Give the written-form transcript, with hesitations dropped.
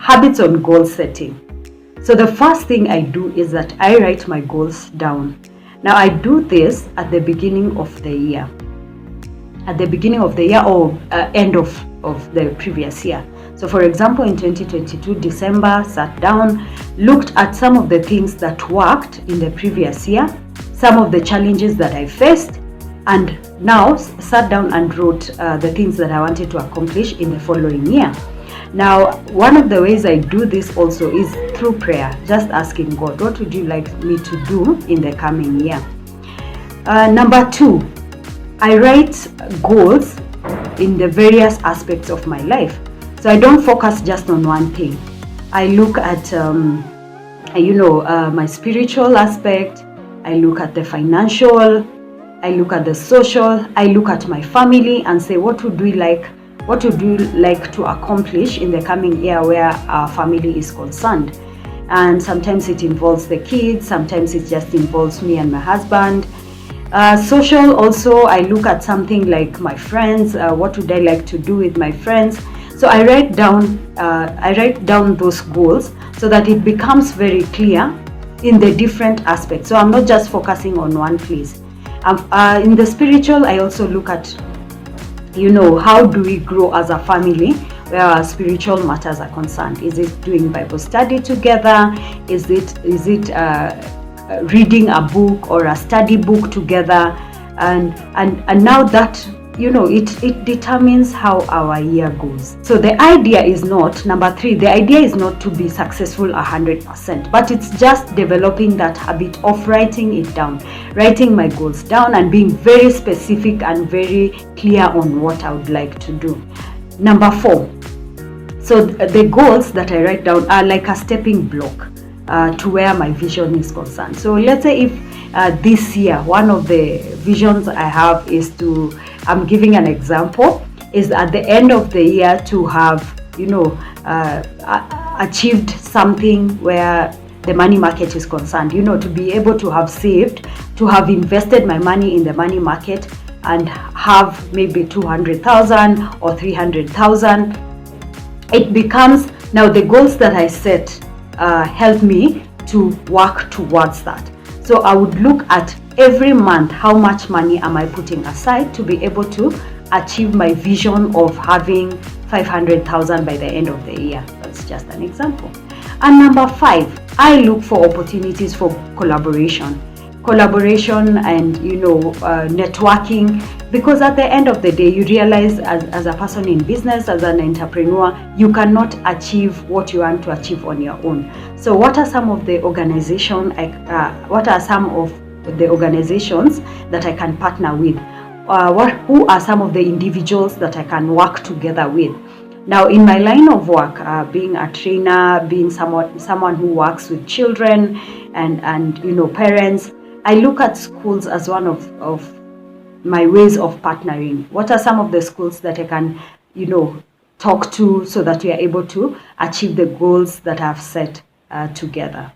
habits on goal setting. So the first thing I do is that I write my goals down. Now I do this at the beginning of the year. At the beginning of the year or end of the previous year. So for example, in 2022, December, sat down, looked at some of the things that worked in the previous year, some of the challenges that I faced, and now sat down and wrote the things that I wanted to accomplish in the following year. Now, one of the ways I do this also is through prayer, just asking God, what would you like me to do in the coming year? Number 2, I write goals in the various aspects of my life. So I don't focus just on one thing. I look at, my spiritual aspect. I look at the financial. I look at the social. I look at my family and say, what would you like to accomplish in the coming year where our family is concerned? And sometimes it involves the kids. Sometimes it just involves me and my husband. Social also, I look at something like my friends. What would I like to do with my friends? So I write down those goals so that it becomes very clear in the different aspects. So I'm not just focusing on one place. In the spiritual, I also look at, how do we grow as a family where our spiritual matters are concerned? Is it doing Bible study together? Is it reading a book or a study book together? And now that it determines how our year goes. So the idea is not, number 3, the idea is not to be successful 100%, but it's just developing that habit of writing it down, writing my goals down and being very specific and very clear on what I would like to do. Number 4, so the goals that I write down are like a stepping block to where my vision is concerned. So let's say if this year, one of the visions I have is to, I'm giving an example, is at the end of the year to have, achieved something where the money market is concerned, to be able to have saved, to have invested my money in the money market and have maybe 200,000 or 300,000. It becomes, now the goals that I set help me to work towards that. So I would look at every month, how much money am I putting aside to be able to achieve my vision of having 500,000 by the end of the year. That's just an example. And number 5, I look for opportunities for collaboration and networking, because at the end of the day you realize as a person in business, as an entrepreneur, you cannot achieve what you want to achieve on your own. So what are some of the organizations that I can partner with? Who are some of the individuals that I can work together with? Now, in my line of work, being a trainer, being someone who works with children and parents, I look at schools as one of my ways of partnering. What are some of the schools that I can, talk to so that we are able to achieve the goals that I've set together?